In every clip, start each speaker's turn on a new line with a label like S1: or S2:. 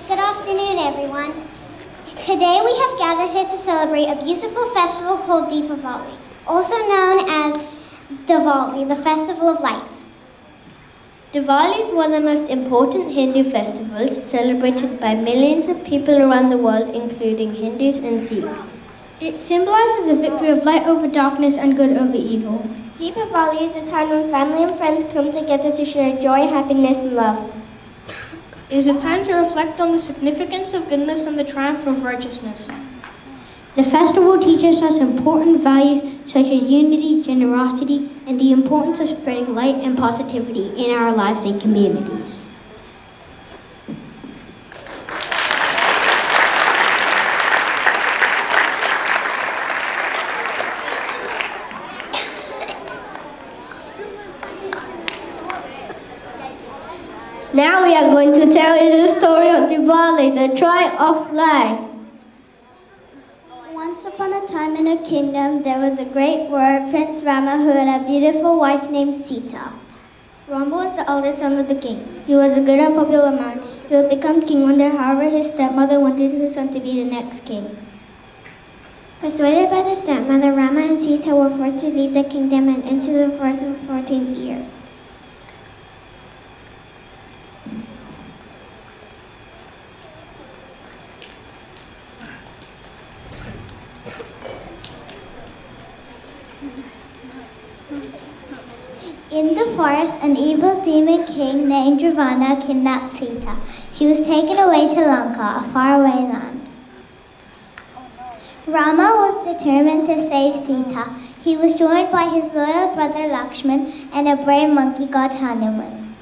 S1: Good afternoon, everyone. Today we have gathered here to celebrate a beautiful festival called Deepavali, also known as Diwali, the Festival of Lights.
S2: Diwali is one of the most important Hindu festivals celebrated by millions of people around the world, including Hindus and Sikhs.
S3: It symbolizes the victory of light over darkness and good over evil.
S4: Deepavali is a time when family and friends come together to share joy, happiness, and love.
S3: It is a time to reflect on the significance of goodness and the triumph of righteousness.
S2: The festival teaches us important values such as unity, generosity, and the importance of spreading light and positivity in our lives and communities. Now we are going to tell you the story of Deepavali, the triumph of light.
S1: Once upon a time in a kingdom, there was a great warrior, Prince Rama, who had a beautiful wife named Sita. Rama was the eldest son of the king. He was a good and popular man. He would become king one day, however, his stepmother wanted her son to be the next king. Persuaded by the stepmother, Rama and Sita were forced to leave the kingdom and enter the forest for 14 years. In the forest, an evil demon king named Ravana kidnapped Sita. She was taken away to Lanka, a faraway land. Rama was determined to save Sita. He was joined by his loyal brother Lakshman and a brave monkey god Hanuman.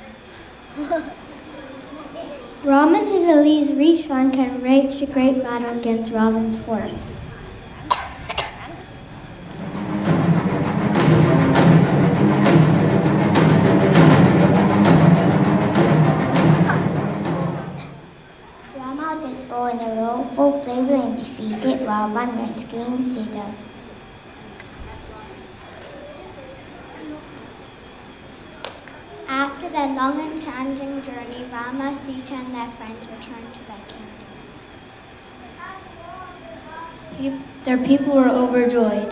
S1: Rama and his allies reached Lanka and waged a great battle against Ravan's force. In a row, full bravery and defeated Ravan, rescuing Sita. After their long and challenging journey, Rama, Sita, and their friends returned to their kingdom.
S2: Their people were overjoyed.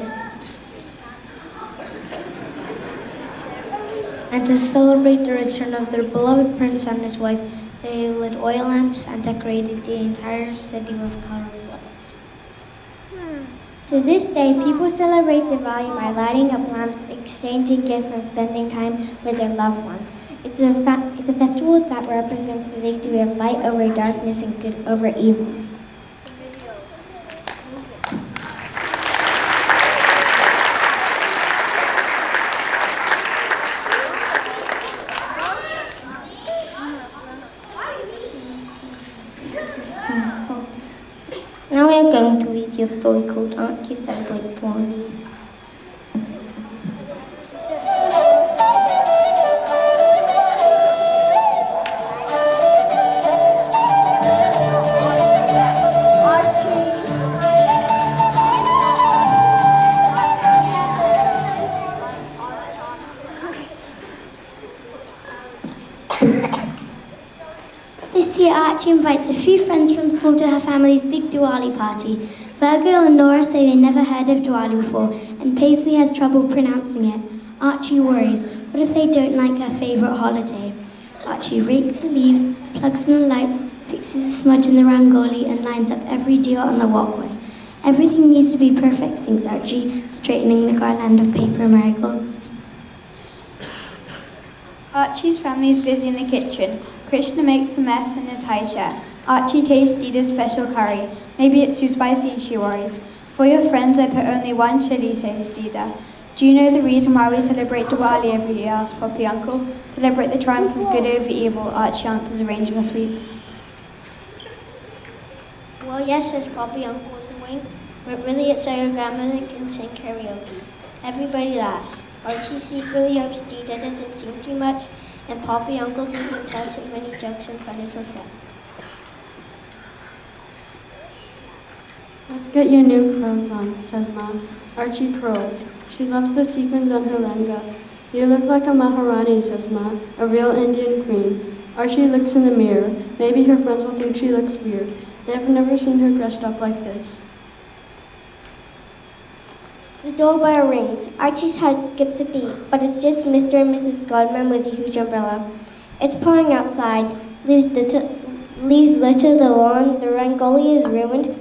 S2: And to celebrate the return of their beloved prince and his wife, they lit oil lamps and decorated the entire city with colorful lights.
S1: To this day, people celebrate Diwali by lighting up lamps, exchanging gifts, and spending time with their loved ones. It's a festival that represents the victory of light over darkness and good over evil. Now we are going to read you a story called Auntie Celebrates Diwali.
S2: This year, Archie invites a few friends from school to her family's big Diwali party. Virgil and Nora say they never heard of Diwali before, and Paisley has trouble pronouncing it. Archie worries. What if they don't like her favourite holiday? Archie rakes the leaves, plugs in the lights, fixes a smudge in the rangoli, and lines up every deer on the walkway. Everything needs to be perfect, thinks Archie, straightening the garland of paper marigolds.
S5: Archie's family is busy in the kitchen. Krishna makes a mess in his high chair. Archie tastes Dida's special curry. Maybe it's too spicy, she worries. For your friends, I put only one chili, says Dida. Do you know the reason why we celebrate Diwali every year, asks Poppy Uncle. Celebrate the triumph of good over evil, Archie answers, arranging the sweets.
S1: Well, yes, says Poppy Uncle with a wink, but really it's so your grandmother can sing karaoke. Everybody laughs. Archie secretly hopes Dida doesn't sing too much, and Poppy Uncle doesn't tell too many jokes in front of her friends.
S6: Let's get your new clothes on, says Mom. Archie twirls. She loves the sequins on her lehenga. You look like a Maharani, says Ma, a real Indian queen. Archie looks in the mirror. Maybe her friends will think she looks weird. They have never seen her dressed up like this.
S4: The doorbell rings. Archie's heart skips a beat, but it's just Mr. and Mrs. Goldman with a huge umbrella. It's pouring outside. Leaves litter the lawn. The rangoli is ruined.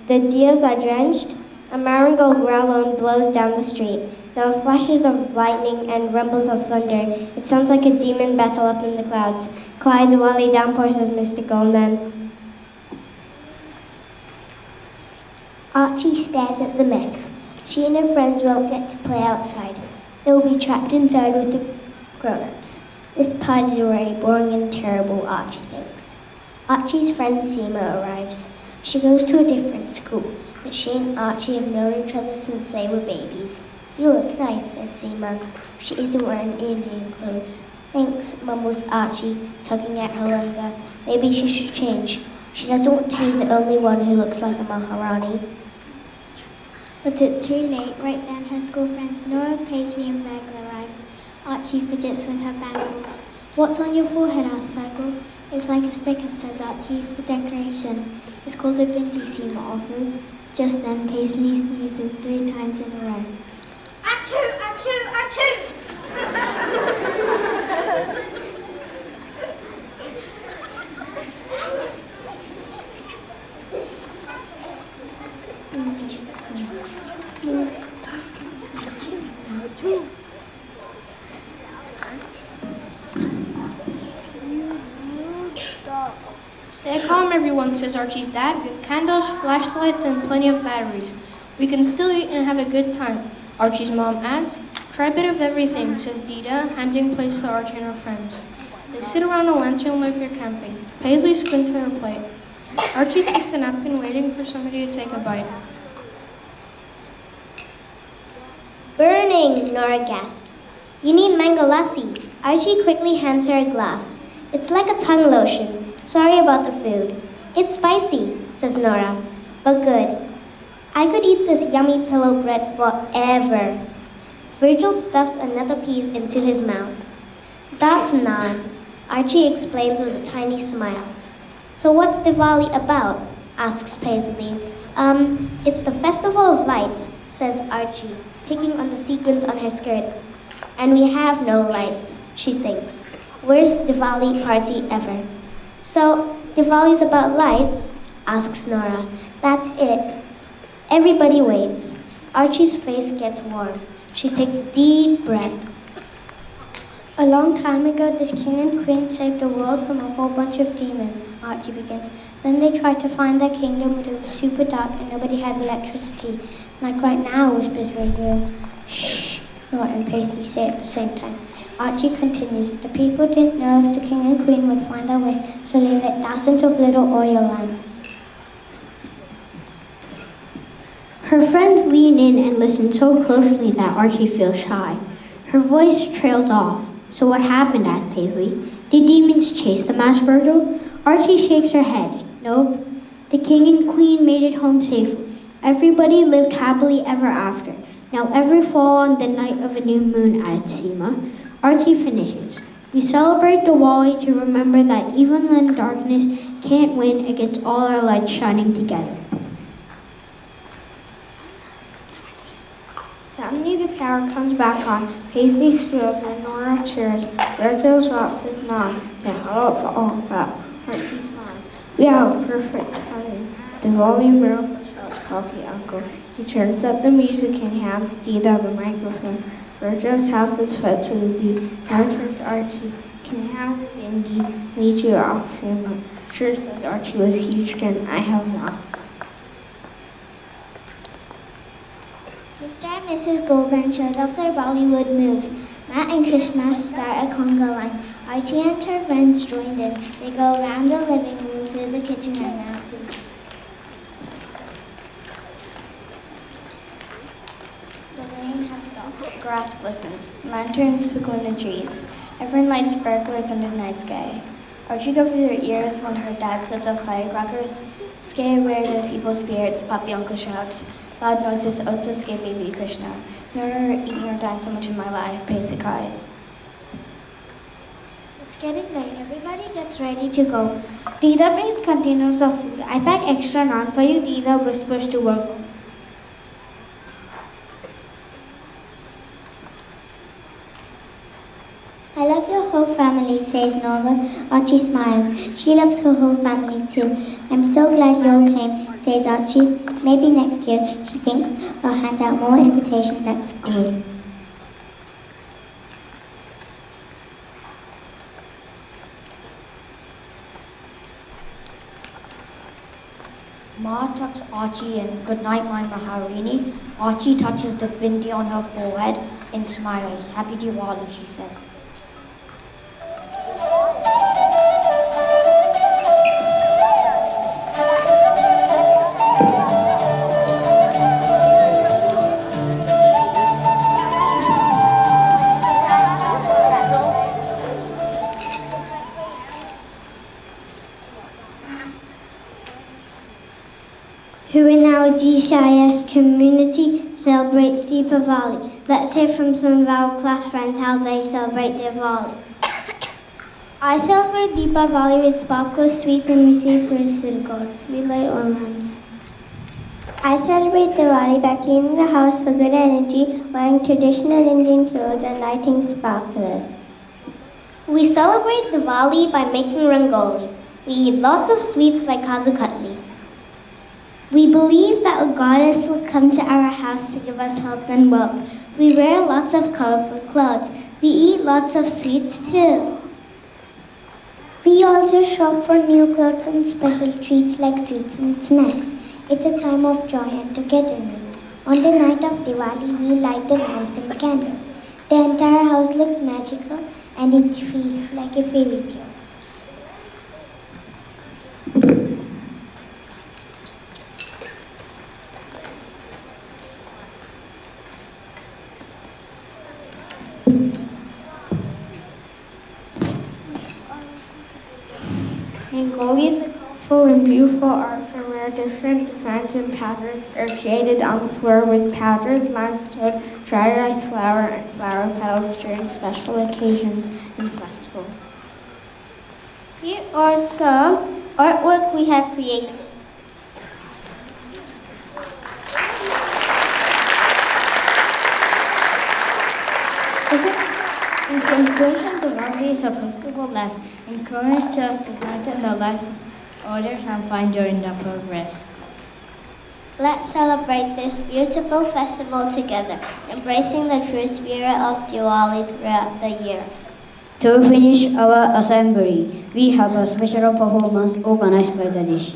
S4: The deers are drenched. A marigold growlone blows down the street. There are flashes of lightning and rumbles of thunder. It sounds like a demon battle up in the clouds. Quiet Diwali downpour, says Mr. Goldman.
S1: Archie stares at the mess. She and her friends won't get to play outside. They will be trapped inside with the grown-ups. This party is already boring and terrible, Archie thinks. Archie's friend Seema arrives. She goes to a different school, but she and Archie have known each other since they were babies. You look nice, says Seema. She isn't wearing Indian clothes. Thanks, mumbles Archie, tugging at her lehenga. Maybe she should change. She doesn't want to be the only one who looks like a Maharani. But it's too late. Right then, her school friends Nora, Paisley and Virgil arrive. Archie fidgets with her bangles. What's on your forehead, asks Virgil. It's like a sticker, says Archie, for decoration. It's called a binti, Seema offers. Just then, Paisley sneezes 3 times in a row.
S7: Achoo, achoo, achoo!
S3: Stay calm, everyone, says Archie's dad. We have candles, flashlights, and plenty of batteries. We can still eat and have a good time. Archie's mom adds, try a bit of everything, says Dida, handing plates to Archie and her friends. They sit around a lantern like they're camping. Paisley squints at her plate. Archie takes the napkin, waiting for somebody to take a bite.
S1: Burning, Nora gasps. You need mango lassi. Archie quickly hands her a glass. It's like a tongue lotion. Sorry about the food. It's spicy, says Nora, but good. I could eat this yummy pillow bread forever. Virgil stuffs another piece into his mouth. That's naan, Archie explains with a tiny smile. So what's Diwali about? Asks Paisley. It's the festival of lights, says Archie, picking on the sequins on her skirts. And we have no lights, she thinks. Worst Diwali party ever. So, Diwali's about lights? Asks Nora. That's it. Everybody waits. Archie's face gets warm. She takes a deep breath. A long time ago, this king and queen saved the world from a whole bunch of demons, Archie begins. Then they tried to find their kingdom, but it was super dark and nobody had electricity. Like right now, whispers Virgil. Shh, Nora and Paisley say at the same time. Archie continues, the people didn't know if the king and queen would find their way, so they lit thousands of little oil lamps.
S2: Her friends lean in and listen so closely that Archie feels shy. Her voice trails off. So what happened? Asked Paisley. Did demons chase them? Asked Virgil. Archie shakes her head. Nope. The king and queen made it home safely. Everybody lived happily ever after. Now every fall on the night of a new moon, adds Seema. Archie finishes. We celebrate Diwali to remember that even when darkness can't win against all our lights shining together.
S8: Suddenly the power comes back on. Paisley squeals and Nora cheers. Virgil drops his mom. Now it's all about. Archie smiles. We have perfect timing. The volume room shouts coffee uncle. He turns up the music and hands Dita the microphone. Virgil's house is fed to the beat. Now turns Archie. Can I have a dingy? Meet you all soon. Sure, says Archie with a huge grin. I have not.
S1: Mr. and Mrs. Goldman showed off their Bollywood moves. Matt and Krishna start a conga line. Archie and her friends joined in. They go around the living room, through the kitchen and out to the rain has stopped. Grass glistens. Lanterns twinkle in the trees. Everyone lights sparklers under the night sky. Archie covers her ears when her dad sets off firecrackers. Scare away those evil spirits, Papi Uncle shouts. Loud noises also scare baby Krishna. Never eaten or done so much in my life, Paisley cries. It's getting late. Everybody gets ready to go. Dida brings containers of food. I pack extra naan for you, Dida whispers to Virgo. I love your whole family, says Nova. Archie smiles. She loves her whole family too. I'm so glad you all came, says Archie. Maybe next year, she thinks, I'll hand out more invitations at school.
S9: Ma tucks Archie in. Good night, my Maharini. Archie touches the bindi on her forehead and smiles. Happy Diwali, she says.
S1: Who in our DCIS community celebrates Deepavali? Let's hear from some of our class friends how they celebrate Diwali.
S4: I celebrate Deepavali with sparkles, sweets, and receive praise to the gods. We light all lamps.
S1: I celebrate Diwali by cleaning the house for good energy, wearing traditional Indian clothes, and lighting sparklers. We celebrate Diwali by making rangoli. We eat lots of sweets like kaju katli. We believe that a goddess will come to our house to give us health and wealth. We wear lots of colorful clothes. We eat lots of sweets too. We also shop for new clothes and special treats like sweets and snacks. It's a time of joy and togetherness. On the night of Diwali, we light the lamps and candles. The entire house looks magical and it feels like a fairy tale.
S8: Rangoli is a colorful and beautiful art form where different designs and patterns are created on the floor with powdered limestone, dry rice flour, and flower petals during special occasions and festivals.
S1: Here are some artwork we have created.
S8: In conclusion, Diwali is a festival that encourages us to brighten the life of others and find joy in their progress.
S1: Let's celebrate this beautiful festival together, embracing the true spirit of Diwali throughout the year.
S9: To finish our assembly, we have a special performance organized by the dish.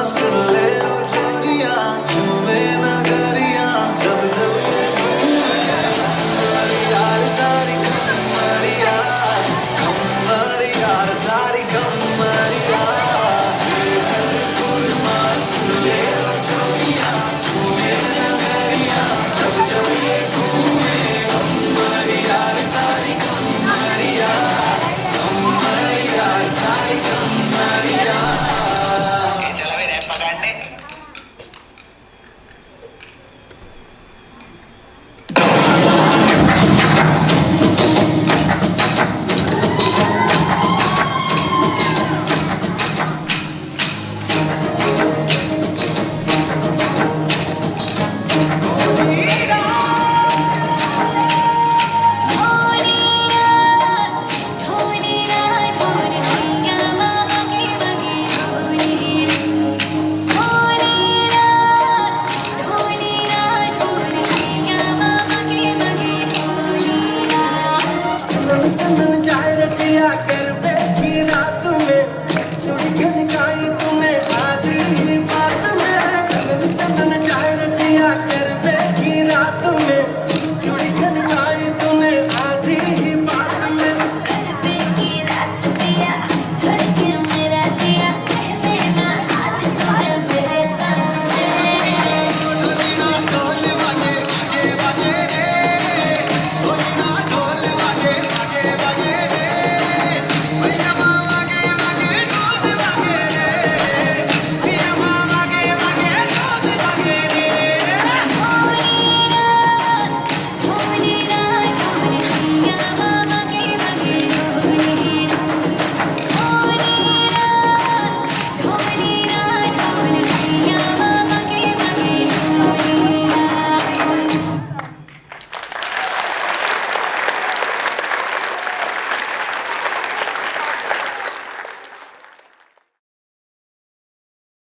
S10: सुन ले ओ छोरिया